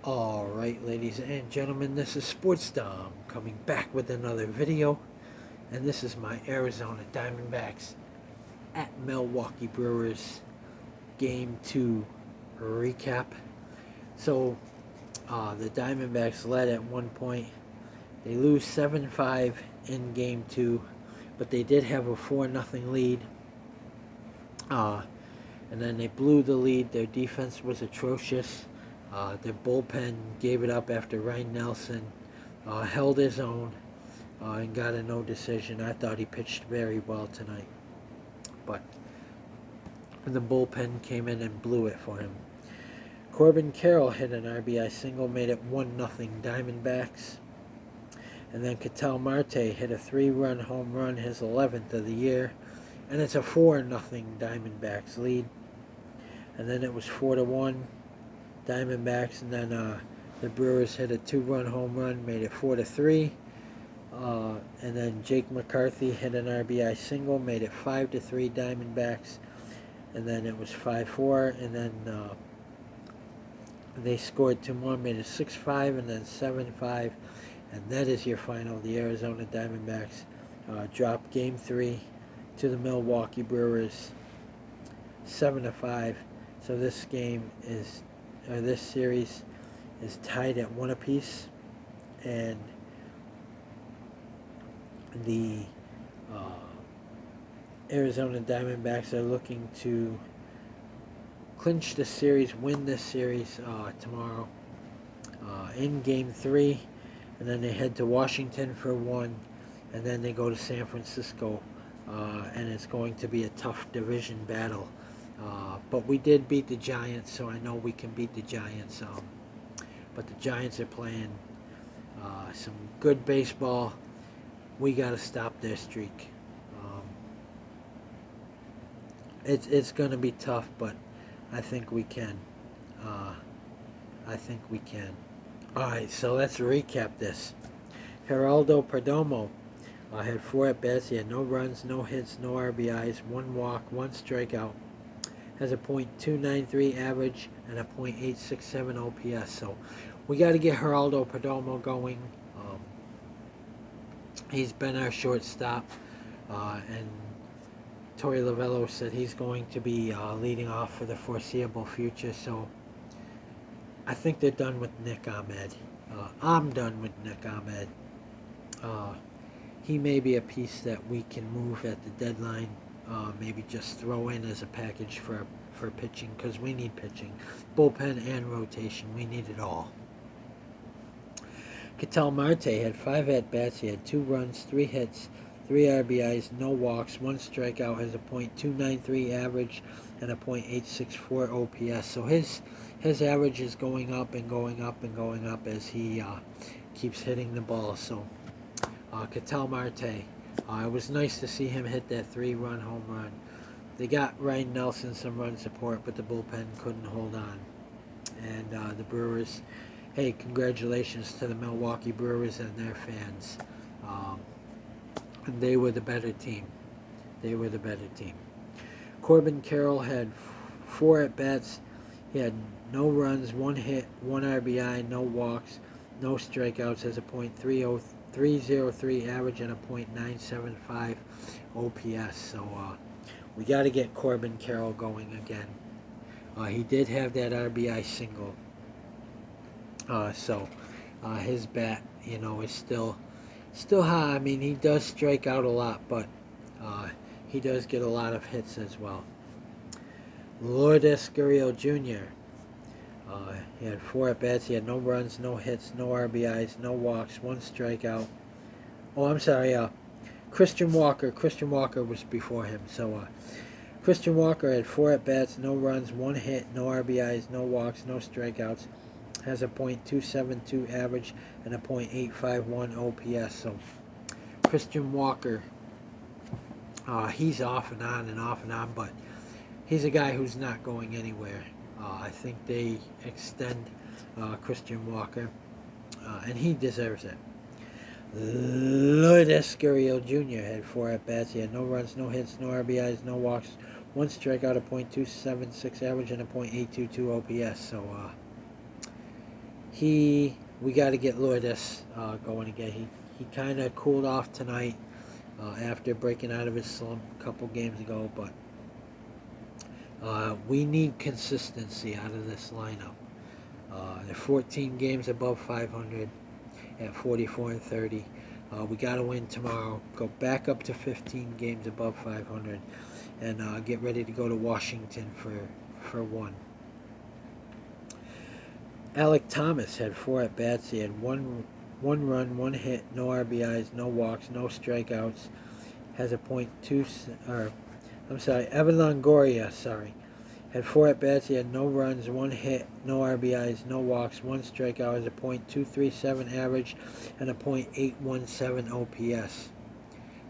Alright, ladies and gentlemen, this is Sports Dom coming back with another video, and this is my Arizona Diamondbacks at Milwaukee Brewers Game 2 recap. So, the Diamondbacks led at one point. They lose 7-5 in Game 2, but they did have a 4-0 lead. And then they blew the lead. Their defense was atrocious. Their bullpen gave it up after Ryan Nelson held his own and got a no decision. I thought he pitched very well tonight, but the bullpen came in and blew it for him. Corbin Carroll hit an RBI single, made it 1-0 Diamondbacks. And then Ketel Marte hit a 3-run home run, his 11th of the year, and it's a 4-0 Diamondbacks lead. And then it was 4-1 Diamondbacks, and then the Brewers hit a 2-run home run, made it 4-3. And then Jake McCarthy hit an RBI single, made it 5-3 Diamondbacks. And then it was 5-4, and then they scored 2 more, made it 6-5, and then 7-5. And that is your final. The Arizona Diamondbacks dropped Game 3 to the Milwaukee Brewers, 7-5. So this series is tied at 1 apiece, and the Arizona Diamondbacks are looking to clinch the series, win this series tomorrow in Game 3, and then they head to Washington for 1, and then they go to San Francisco, and it's going to be a tough division battle. But we did beat the Giants, so I know we can beat the Giants. But the Giants are playing some good baseball. We got to stop their streak. It's going to be tough, but I think we can. All right, so let's recap this. Geraldo Perdomo had 4 at-bats. He had no runs, no hits, no RBIs, 1 walk, 1 strikeout. Has a .293 average and a .867 OPS. So we got to get Geraldo Perdomo going. He's been our shortstop, and Torey Lovullo said he's going to be leading off for the foreseeable future. So I think they're done with Nick Ahmed. I'm done with Nick Ahmed. He may be a piece that we can move at the deadline. Maybe just throw in as a package for pitching, because we need pitching, bullpen and rotation. We need it all. Ketel Marte had 5 at-bats. He had 2 runs, 3 hits, 3 RBIs, no walks, 1 strikeout. Has a .293 average and a .864 OPS. So his average is going up and going up and going up as he keeps hitting the ball. So Ketel Marte, it was nice to see him hit that 3-run home run. They got Ryan Nelson some run support, but the bullpen couldn't hold on. And the Brewers, hey, congratulations to the Milwaukee Brewers and their fans. And they were the better team. Corbin Carroll had 4 at-bats. He had no runs, 1 hit, 1 RBI, no walks, no strikeouts. Has a .303 average and a .975 OPS. So we got to get Corbin Carroll going again. He did have that RBI single. So his bat, is still high. I mean, he does strike out a lot, but he does get a lot of hits as well. Lourdes Gurriel Jr. He had 4 at-bats. He had no runs, no hits, no RBIs, no walks, 1 strikeout. Oh, I'm sorry. Christian Walker. Christian Walker was before him. So Christian Walker had 4 at-bats, no runs, 1 hit, no RBIs, no walks, no strikeouts. Has a .272 average and a .851 OPS. So Christian Walker, he's off and on, but he's a guy who's not going anywhere. I think they extend Christian Walker, and he deserves it. Lourdes Gurriel Jr. had 4 at-bats. He had no runs, no hits, no RBIs, no walks, 1 strikeout, a .276 average, and a .822 OPS. So we got to get Lourdes going again. He kind of cooled off tonight after breaking out of his slump a couple games ago, but we need consistency out of this lineup. They're 14 games above 500 at 44-30. We got to win tomorrow. Go back up to 15 games above 500, and get ready to go to Washington for one. Alec Thomas had 4 at bats. He had one run, 1 hit, no RBIs, no walks, no strikeouts. Has a .2. Evan Longoria. Had 4 at bats. He had no runs, 1 hit, no RBIs, no walks, 1 strikeout. Has a .237 average and a .817 OPS.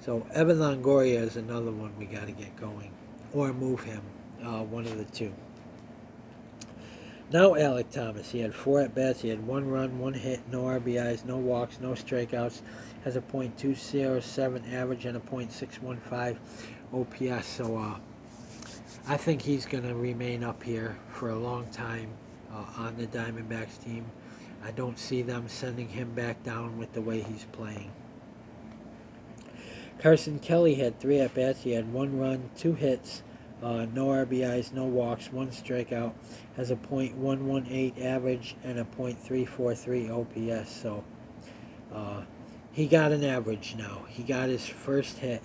So Evan Longoria is another one we got to get going, or move him, one of the two. Now Alec Thomas, he had 4 at bats. He had 1 run, 1 hit, no RBIs, no walks, no strikeouts. Has a .207 average and a .615 OPS. So I think he's going to remain up here for a long time on the Diamondbacks team. I don't see them sending him back down with the way he's playing. Carson Kelly had 3 at bats. He had 1 run, 2 hits. No RBIs, no walks, 1 strikeout. Has a .118 average and a .343 OPS. So he got an average now. He got his first hit.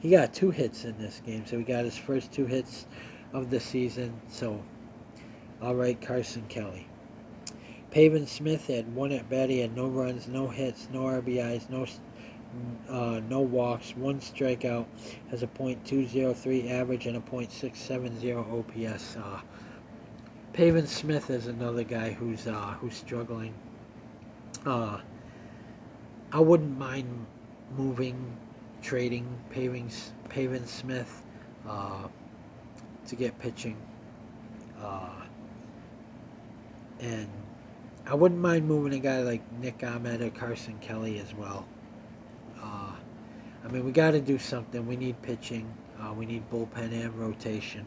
He got 2 hits in this game, so he got his first 2 hits of the season. So, all right, Carson Kelly. Pavin Smith had 1 at bat. He had no runs, no hits, no RBIs, no walks, 1 strikeout. Has a .203 average and a .670 OPS. Pavin Smith is another guy who's struggling. I wouldn't mind trading Pavin Smith to get pitching, and I wouldn't mind moving a guy like Nick Ahmed or Carson Kelly as well. I mean, we got to do something. We need pitching. We need bullpen and rotation.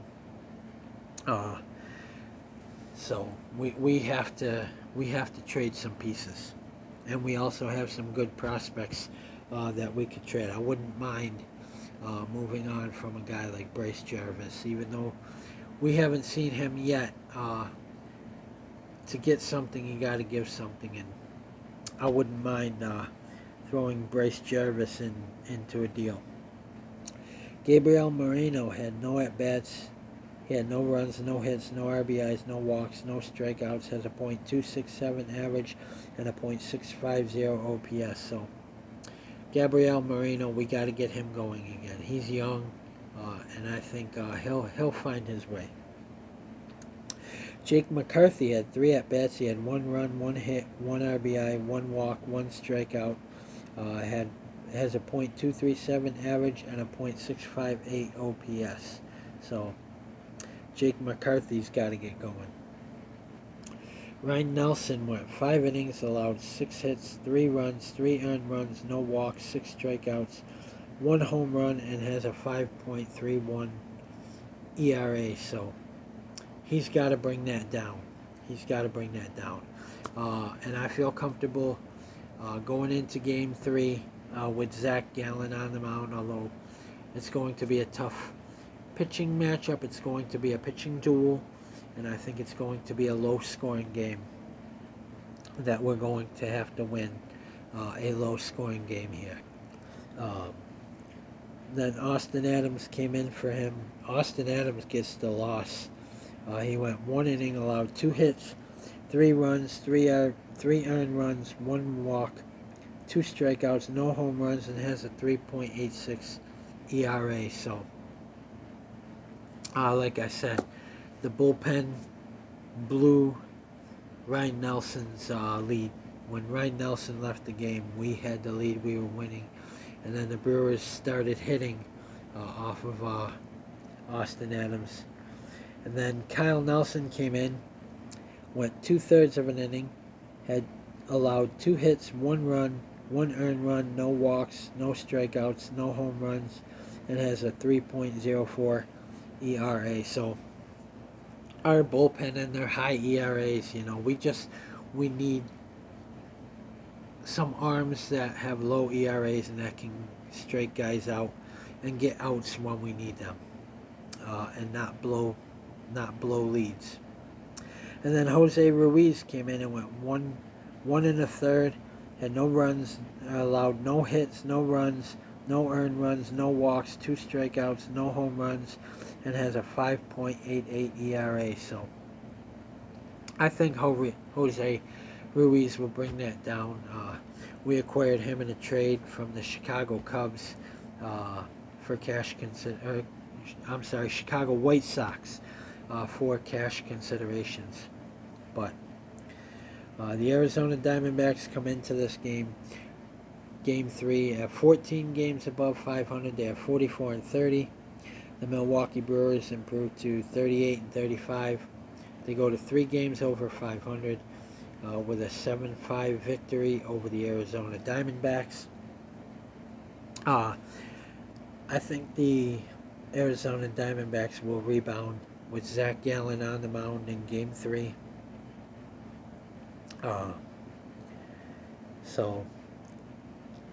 So we have to trade some pieces, and we also have some good prospects that we could trade. I wouldn't mind moving on from a guy like Bryce Jarvis, even though we haven't seen him yet. To get something, you got to give something, and I wouldn't mind throwing Bryce Jarvis into a deal. Gabriel Moreno had no at-bats. He had no runs, no hits, no RBIs, no walks, no strikeouts. Has a .267 average and a .650 OPS. So Gabriel Moreno, we got to get him going again. He's young, and I think he'll find his way. Jake McCarthy had 3 at-bats. He had 1 run, 1 hit, 1 RBI, 1 walk, 1 strikeout. Has a .237 average and a .658 OPS. So Jake McCarthy's got to get going. Ryan Nelson went 5 innings, allowed 6 hits, 3 runs, 3 earned runs, no walks, 6 strikeouts, 1 home run, and has a 5.31 ERA. So he's got to bring that down. And I feel comfortable going into Game 3 with Zach Gallen on the mound, although it's going to be a tough pitching matchup. It's going to be a pitching duel, and I think it's going to be a low-scoring game that we're going to have to win, a low-scoring game here. Then Austin Adams came in for him. Austin Adams gets the loss. He went 1 inning, allowed 2 hits, 3 runs, 3 earned runs, 1 walk, 2 strikeouts, no home runs, and has a 3.86 ERA. So, like I said, the bullpen blew Ryan Nelson's lead. When Ryan Nelson left the game, we had the lead. We were winning. And then the Brewers started hitting off of Austin Adams. And then Kyle Nelson came in, went 2/3 of an inning, had allowed 2 hits, 1 run, 1 earned run, no walks, no strikeouts, no home runs, and has a 3.04 ERA. So our bullpen and their high ERAs. We need some arms that have low ERAs and that can strike guys out and get outs when we need them, and not blow leads. And then Jose Ruiz came in and went one in the third, had no runs, allowed no hits, no runs, no earned runs, no walks, 2 strikeouts, no home runs, and has a 5.88 ERA. So I think Jose Ruiz will bring that down. We acquired him in a trade from the Chicago Cubs for cash Chicago White Sox for cash considerations. But the Arizona Diamondbacks come into this game 3, at 14 games above 500. They have 44-30. The Milwaukee Brewers improved to 38-35. They go to 3 games over 500 with a 7-5 victory over the Arizona Diamondbacks. I think the Arizona Diamondbacks will rebound with Zach Gallen on the mound in Game 3.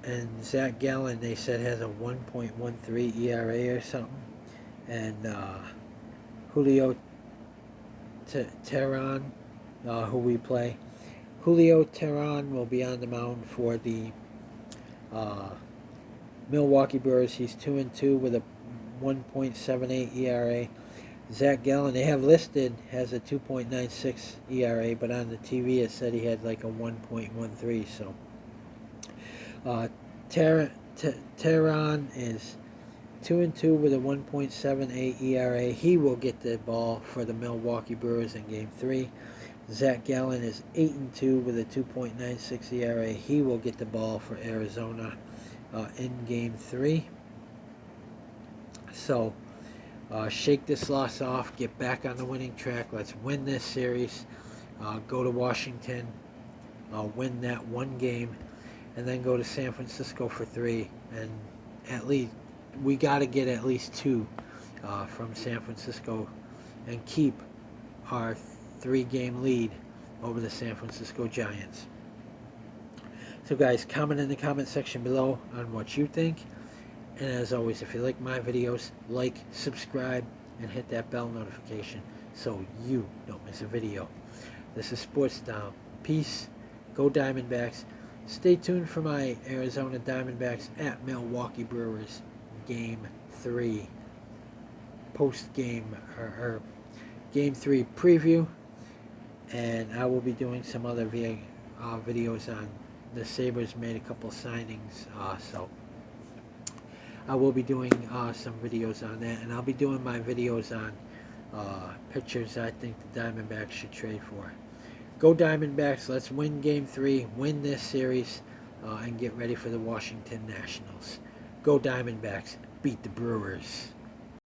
And Zach Gallen, they said, has a 1.13 ERA or something. And Julio Teheran, who we play, Julio Teheran will be on the mound for the Milwaukee Brewers. He's 2-2 with a 1.78 ERA. Zach Gallen, they have listed, has a 2.96 ERA, but on the TV it said he had like a 1.13. So Teheran is 2-2 with a 1.78 ERA. He will get the ball for the Milwaukee Brewers in Game 3. Zach Gallen is 8-2 with a 2.96 ERA. He will get the ball for Arizona in Game 3. So shake this loss off, get back on the winning track. Let's win this series. Go to Washington, win that 1 game, and then go to San Francisco for 3. And at least we got to get at least 2 from San Francisco and keep our 3-game lead over the San Francisco Giants. So guys, comment in the comment section below on what you think. And as always, if you like my videos, like, subscribe, and hit that bell notification so you don't miss a video. This is Sports Down. Peace. Go Diamondbacks. Stay tuned for my Arizona Diamondbacks at Milwaukee Brewers Game 3 post-game or Game 3 preview. And I will be doing some other videos on the Sabres. Made a couple signings, so I will be doing some videos on that, and I'll be doing my videos on pitchers I think the Diamondbacks should trade for. Go Diamondbacks, let's win Game 3, win this series, and get ready for the Washington Nationals. Go Diamondbacks, beat the Brewers.